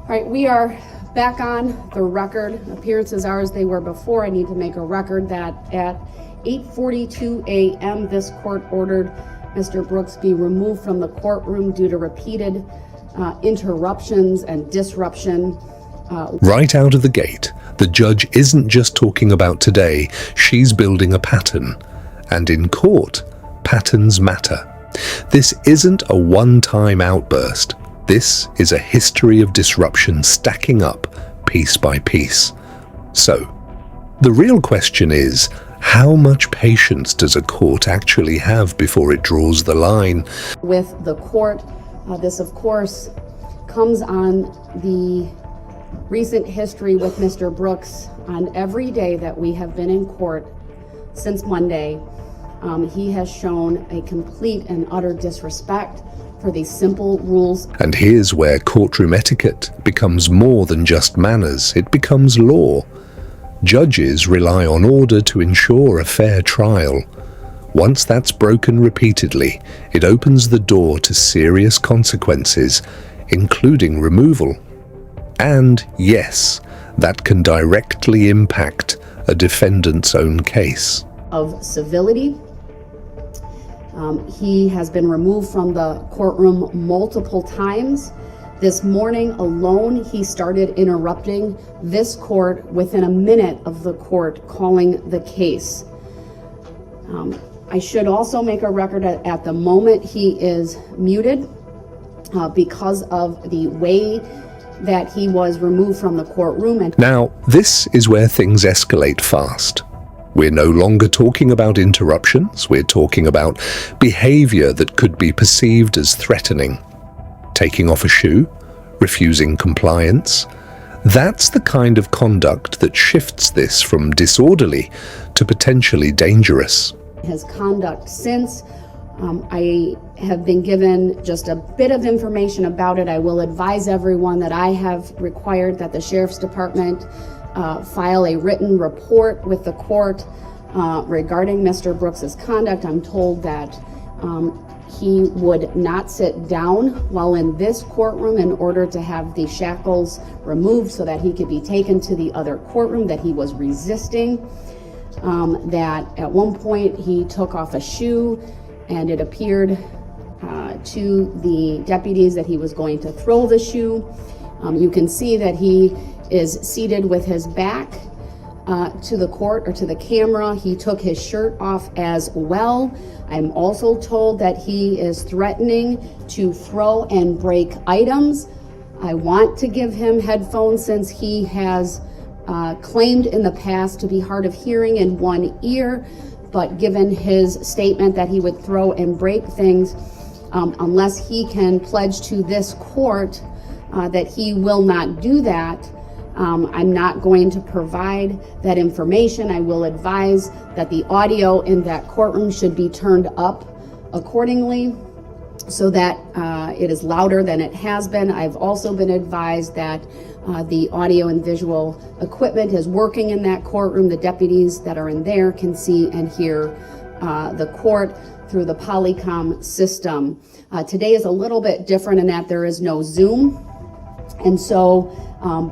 All right, we are back on the record. Appearances are as they were before. I need to make a record that at 8:42 a.m. this court ordered Mr. Brooks be removed from the courtroom due to repeated interruptions and disruption. Right out of the gate, the judge isn't just talking about today, she's building a pattern. And in court, patterns matter. This isn't a one-time outburst. This is a history of disruption stacking up piece by piece. So, the real question is, how much patience does a court actually have before it draws the line? With the court, this of course comes on the recent history with Mr. Brooks. On every day that we have been in court since Monday, he has shown a complete and utter disrespect for these simple rules. And here's where courtroom etiquette becomes more than just manners, it becomes law. Judges rely on order to ensure a fair trial. Once that's broken repeatedly, it opens the door to serious consequences, including removal. And yes, that can directly impact a defendant's own case. Of civility. He has been removed from the courtroom multiple times. This morning alone, he started interrupting this court within a minute of the court calling the case. I should also make a record at the moment he is muted because of the way that he was removed from the courtroom. And now, this is where things escalate fast. We're no longer talking about interruptions, we're talking about behavior that could be perceived as threatening. Taking off a shoe, refusing compliance. That's the kind of conduct that shifts this from disorderly to potentially dangerous. His conduct since, I have been given just a bit of information about it. I will advise everyone that I have required that the Sheriff's Department file a written report with the court regarding Mr. Brooks's conduct. I'm told that he would not sit down while in this courtroom in order to have the shackles removed so that he could be taken to the other courtroom, that he was resisting, that at one point he took off a shoe and it appeared to the deputies that he was going to throw the shoe. You can see that he is seated with his back to the court or to the camera. He took his shirt off as well. I'm also told that he is threatening to throw and break items. I want to give him headphones since he has claimed in the past to be hard of hearing in one ear, but given his statement that he would throw and break things, unless he can pledge to this court that he will not do that, I'm not going to provide that information. I will advise that the audio in that courtroom should be turned up accordingly so that it is louder than it has been. I've also been advised that the audio and visual equipment is working in that courtroom. The deputies that are in there can see and hear the court through the Polycom system. Today is a little bit different in that there is no Zoom. And so,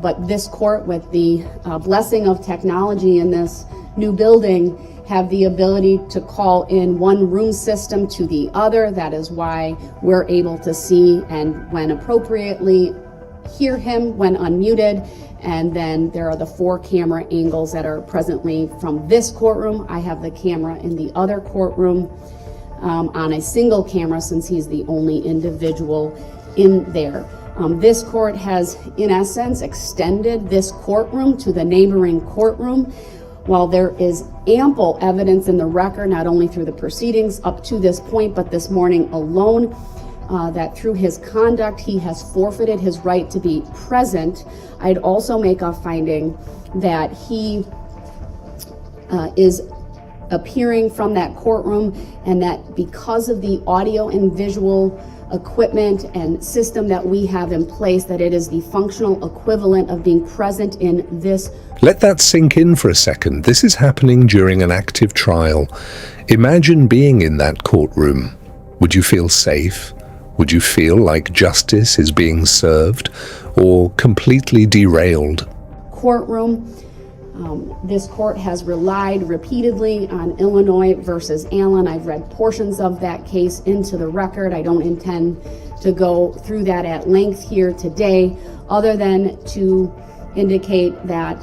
but this court, with the blessing of technology in this new building, have the ability to call in one room system to the other. That is why we're able to see and, when appropriately, hear him when unmuted. And then there are the 4 camera angles that are presently from this courtroom. I have the camera in the other courtroom on a single camera since he's the only individual in there. This court has, in essence, extended this courtroom to the neighboring courtroom. While there is ample evidence in the record, not only through the proceedings up to this point, but this morning alone, that through his conduct, he has forfeited his right to be present. I'd also make a finding that he is appearing from that courtroom, and that because of the audio and visual equipment and system that we have in place, that it is the functional equivalent of being present in this. Let that sink in for a second. This is happening during an active trial. Imagine being in that courtroom. Would you feel safe? Would you feel like justice is being served or completely derailed? Courtroom. This court has relied repeatedly on Illinois versus Allen. I've read portions of that case into the record. I don't intend to go through that at length here today, other than to indicate that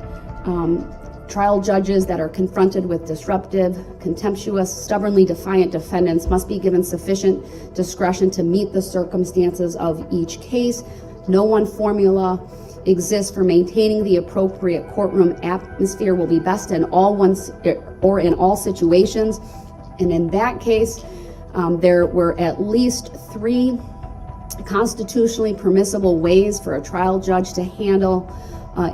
trial judges that are confronted with disruptive, contemptuous, stubbornly defiant defendants must be given sufficient discretion to meet the circumstances of each case. No one formula exists for maintaining the appropriate courtroom atmosphere will be best in all situations. And in that case, there were at least 3 constitutionally permissible ways for a trial judge to handle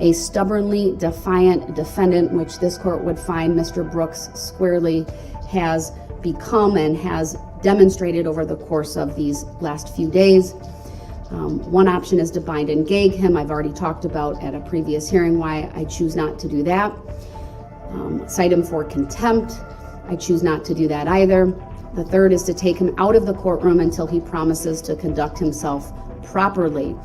a stubbornly defiant defendant, which this court would find Mr. Brooks squarely has become and has demonstrated over the course of these last few days. One option is to bind and gag him. I've already talked about at a previous hearing why I choose not to do that. Cite him for contempt. I choose not to do that either. The third is to take him out of the courtroom until he promises to conduct himself properly.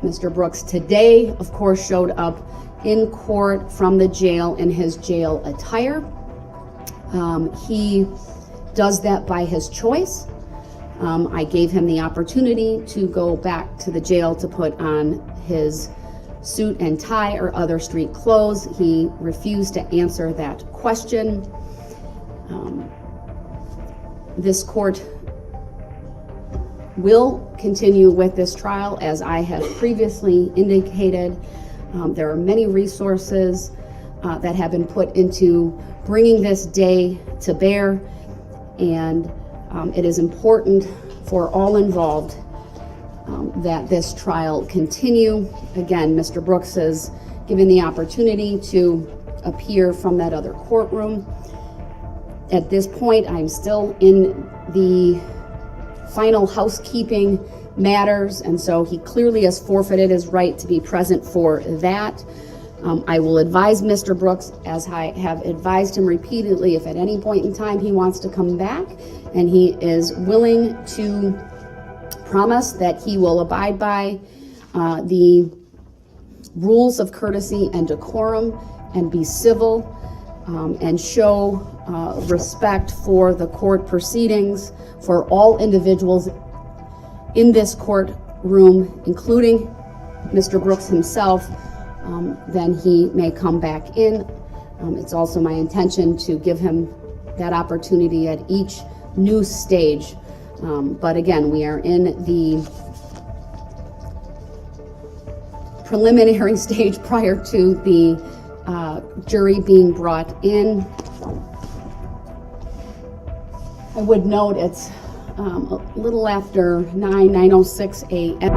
Mr. Brooks today, of course, showed up in court from the jail in his jail attire. He does that by his choice. I gave him the opportunity to go back to the jail to put on his suit and tie or other street clothes. He refused to answer that question. This court will continue with this trial, as I have previously indicated. There are many resources that have been put into bringing this day to bear, and it is important for all involved that this trial continue. Again, Mr. Brooks is given the opportunity to appear from that other courtroom. At this point, I'm still in the final housekeeping matters, and so he clearly has forfeited his right to be present for that. I will advise Mr. Brooks, as I have advised him repeatedly, if at any point in time he wants to come back and he is willing to promise that he will abide by the rules of courtesy and decorum and be civil and show respect for the court proceedings for all individuals in this courtroom, including Mr. Brooks himself, then he may come back in. It's also my intention to give him that opportunity at each new stage. But again, we are in the preliminary stage prior to the jury being brought in. I would note it's a little after 9:06 a.m.